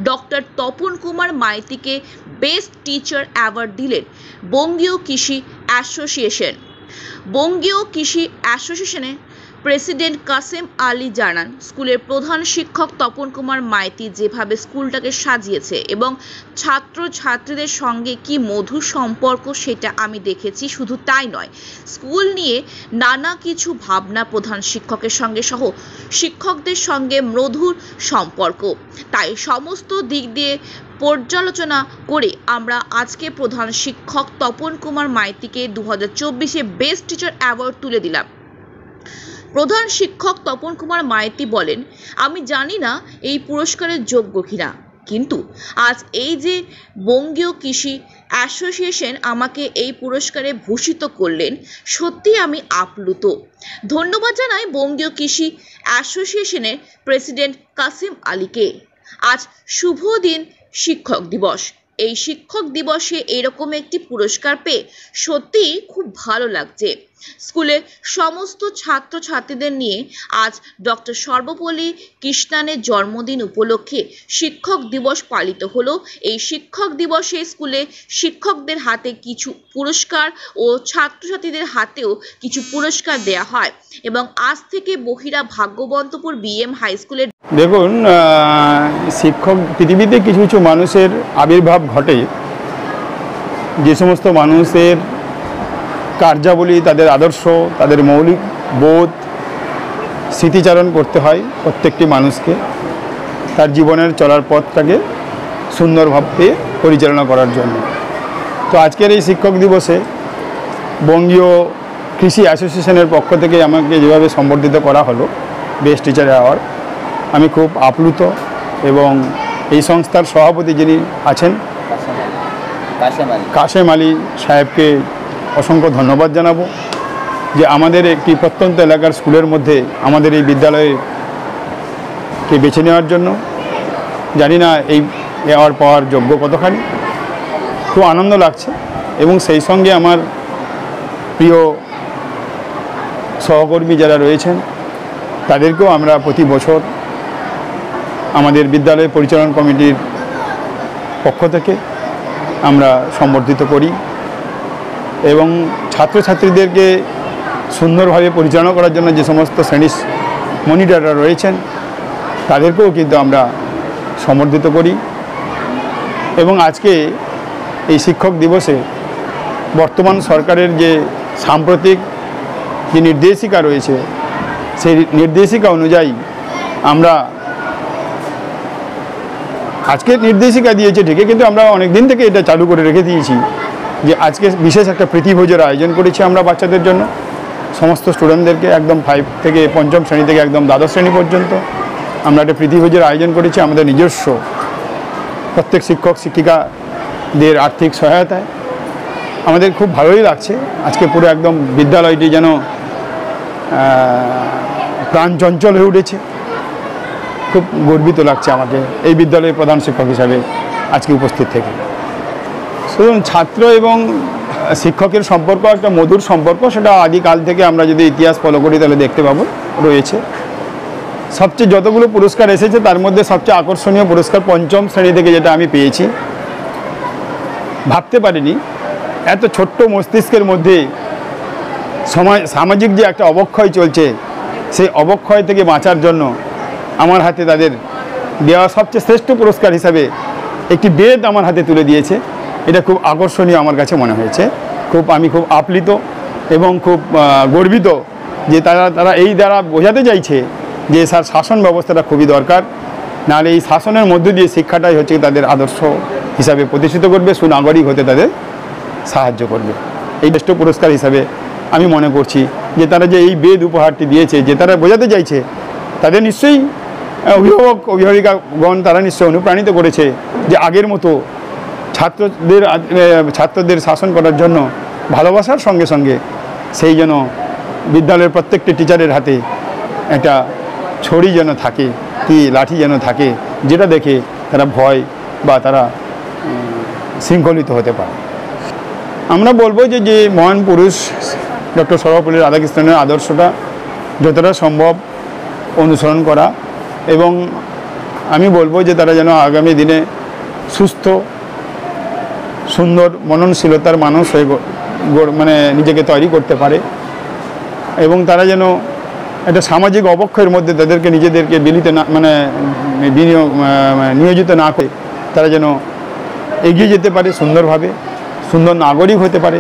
Doctor Tapan Kumar মাইতিকে best teacher award দিলেন বঙ্গীয় কৃষি অ্যাসোসিয়েশন। বঙ্গীয় কৃষি অ্যাসোসিয়েশনের প্রেসিডেন্ট কাসেম আলী জানান, স্কুলের প্রধান শিক্ষক তপন কুমার মাইতি যেভাবে স্কুলটাকে সাজিয়েছে এবং ছাত্রছাত্রীদের সঙ্গে কি মধুর সম্পর্ক সেটা আমি দেখেছি। শুধু তাই নয়, স্কুল নিয়ে নানা কিছু ভাবনা প্রধান শিক্ষকের সঙ্গে সহ শিক্ষকদের সঙ্গে মধুর সম্পর্ক। তাই সমস্ত দিক দিয়ে পর্যালোচনা করে আমরা আজকে প্রধান শিক্ষক তপন কুমার মাইতিকে 2024 বেস্ট টিচার অ্যাওয়ার্ড তুলে দিলাম। প্রধান শিক্ষক তপন কুমার মাইতি বলেন, আমি জানি না এই পুরস্কারের যোগ্য কিনা, কিন্তু আজ এই যে বঙ্গীয় কৃষি অ্যাসোসিয়েশন আমাকে এই পুরস্কারে ভূষিত করলেন, সত্যি আমি আপ্লুত। ধন্যবাদ জানাই বঙ্গীয় কৃষি অ্যাসোসিয়েশনের প্রেসিডেন্ট কাসেম আলীকে। আজ শুভ দিন শিক্ষক দিবস। এই শিক্ষক দিবসে এরকম একটি পুরস্কার পেয়ে সত্যিই খুব ভালো লাগছে। স্কুলের সমস্ত ছাত্রছাত্রীদের নিয়ে আজ ডক্টর সর্বপল্লী কৃষ্ণানের জন্মদিন উপলক্ষে শিক্ষক দিবস পালিত হলো। এই শিক্ষক দিবসে স্কুলে শিক্ষকদের হাতে কিছু পুরস্কার ও ছাত্রছাত্রীদের হাতেও কিছু পুরস্কার দেয়া হয় এবং আজ থেকে বহিরা ভাগ্যবন্তপুর বিএম হাই স্কুলের দেখুন, শিক্ষক পৃথিবীতে কিছু কিছু মানুষের আবির্ভাব ঘটে, যে সমস্ত মানুষের কার্যাবলী, তাদের আদর্শ, তাদের মৌলিক বোধ স্মৃতিচারণ করতে হয় প্রত্যেকটি মানুষকে তার জীবনের চলার পথটাকে সুন্দরভাবে পরিচালনা করার জন্য। তো আজকের এই শিক্ষক দিবসে বঙ্গীয় কৃষি অ্যাসোসিয়েশনের পক্ষ থেকে আমাকে যেভাবে সম্বর্ধিত করা হলো বেস্ট টিচার অ্যাওয়ার্ড, আমি খুব আপ্লুত এবং এই সংস্থার সভাপতি যিনি আছেন কাসেম আলী সাহেবকে অসংখ্য ধন্যবাদ জানাবো যে আমাদের একটি প্রত্যন্ত এলাকার স্কুলের মধ্যে আমাদের এই বিদ্যালয়কে বেছে নেওয়ার জন্য। জানি না এই অ্যাওয়ার্ড পাওয়ার যোগ্য কতখানি, খুব আনন্দ লাগছে এবং সেই সঙ্গে আমার প্রিয় সহকর্মী যারা রয়েছেন তাদেরকেও আমরা প্রতি বছর আমাদের বিদ্যালয় পরিচালনা কমিটির পক্ষ থেকে আমরা সম্বর্ধিত করি এবং ছাত্রছাত্রীদেরকে সুন্দরভাবে পরিচালনা করার জন্য যে সমস্ত শ্রেণী মনিটররা রয়েছেন তাদেরকেও কিন্তু আমরা সম্বর্ধিত করি। এবং আজকে এই শিক্ষক দিবসে বর্তমান সরকারের যে সাম্প্রতিক যে নির্দেশিকা রয়েছে সেই নির্দেশিকা অনুযায়ী আমরা আজকে নির্দেশিকা দিয়েছে ঠিকই, কিন্তু আমরা অনেক দিন থেকে এটা চালু করে রেখে দিয়েছি যে আজকে বিশেষ একটা প্রীতিভোজের আয়োজন করেছি আমরা বাচ্চাদের জন্য, সমস্ত স্টুডেন্টদেরকে একদম 5 থেকে 5ম শ্রেণী থেকে একদম দ্বাদশ শ্রেণী পর্যন্ত আমরা একটা প্রীতিভোজের আয়োজন করেছি আমাদের নিজস্ব প্রত্যেক শিক্ষক শিক্ষিকাদের আর্থিক সহায়তায়। আমাদের খুব ভালোই লাগছে, আজকে পুরো একদম বিদ্যালয়টি যেন প্রাণচঞ্চল হয়ে উঠেছে। খুব গর্বিত লাগছে আমাকে এই বিদ্যালয়ের প্রধান শিক্ষক হিসাবে আজকে উপস্থিত থেকে। শুধু ছাত্র এবং শিক্ষকের সম্পর্ক একটা মধুর সম্পর্ক, সেটা আদিকাল থেকে আমরা যদি ইতিহাস ফলো করি তাহলে দেখতে পাবো রয়েছে। সবচেয়ে যতগুলো পুরস্কার এসেছে তার মধ্যে সবচেয়ে আকর্ষণীয় পুরস্কার 5ম শ্রেণী থেকে যেটা আমি পেয়েছি। ভাবতে পারিনি এত ছোট্ট মস্তিষ্কের মধ্যে সামাজিক যে একটা অবক্ষয় চলছে সেই অবক্ষয় থেকে বাঁচার জন্য আমার হাতে তাদের দেওয়া সবচেয়ে শ্রেষ্ঠ পুরস্কার হিসাবে একটি বেদ আমার হাতে তুলে দিয়েছে। এটা খুব আকর্ষণীয় আমার কাছে মনে হয়েছে। আমি খুব আপ্লিত এবং খুব গর্বিত যে তারা এই দ্বারা বোঝাতে চাইছে যে শাসন ব্যবস্থাটা খুবই দরকার, নাহলে এই শাসনের মধ্য দিয়ে শিক্ষাটাই হচ্ছে তাদের আদর্শ হিসাবে প্রতিষ্ঠিত করবে, সুনাগরিক হতে তাদের সাহায্য করবে। এই শ্রেষ্ঠ পুরস্কার হিসাবে আমি মনে করছি যে তারা যে এই বেদ উপহারটি দিয়েছে, যে তারা বোঝাতে চাইছে, তাদের নিশ্চয়ই অভিভাবক অভিভাবিকাগণ তারা নিশ্চয়ই অনুপ্রাণিত করেছে যে আগের মতো ছাত্রদের শাসন করার জন্য ভালোবাসার সঙ্গে সঙ্গে সেই যেন বিদ্যালয়ের প্রত্যেকটি টিচারের হাতে একটা ছড়ি যেন থাকে, কি লাঠি যেন থাকে, যেটা দেখে তারা ভয় বা তারা শৃঙ্খলিত হতে পারে। আমরা বলবো যে মহান পুরুষ ডক্টর সর্বপল্লী রাধাকৃষ্ণনের আদর্শটা যতটা সম্ভব অনুসরণ করা এবং আমি বলবো যে তারা যেন আগামী দিনে সুস্থ সুন্দর মননশীলতার মানুষ হয়ে মানে নিজেকে তৈরি করতে পারে এবং তারা যেন একটা সামাজিক অবক্ষয়ের মধ্যে তাদেরকে নিজেদেরকে বিলিত না মানে নিয়োজিত না করে তারা যেন এগিয়ে যেতে পারে সুন্দরভাবে, সুন্দর নাগরিক হতে পারে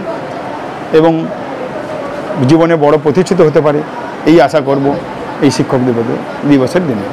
এবং জীবনে বড় প্রতিষ্ঠিত হতে পারে, এই আশা করব এই শিক্ষক দিবসের দিনে।